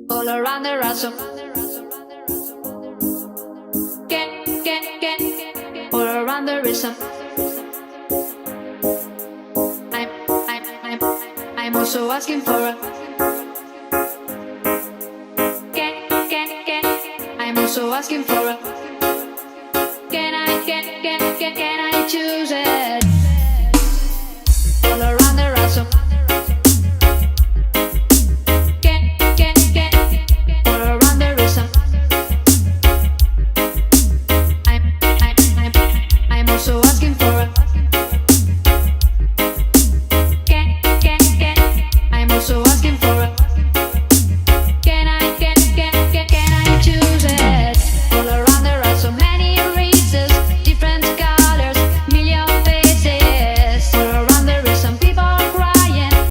all around the ransom. All around the rhythm. I'm, I'm, I'm, I'm also asking for a. I'm also asking for a. Can I choose?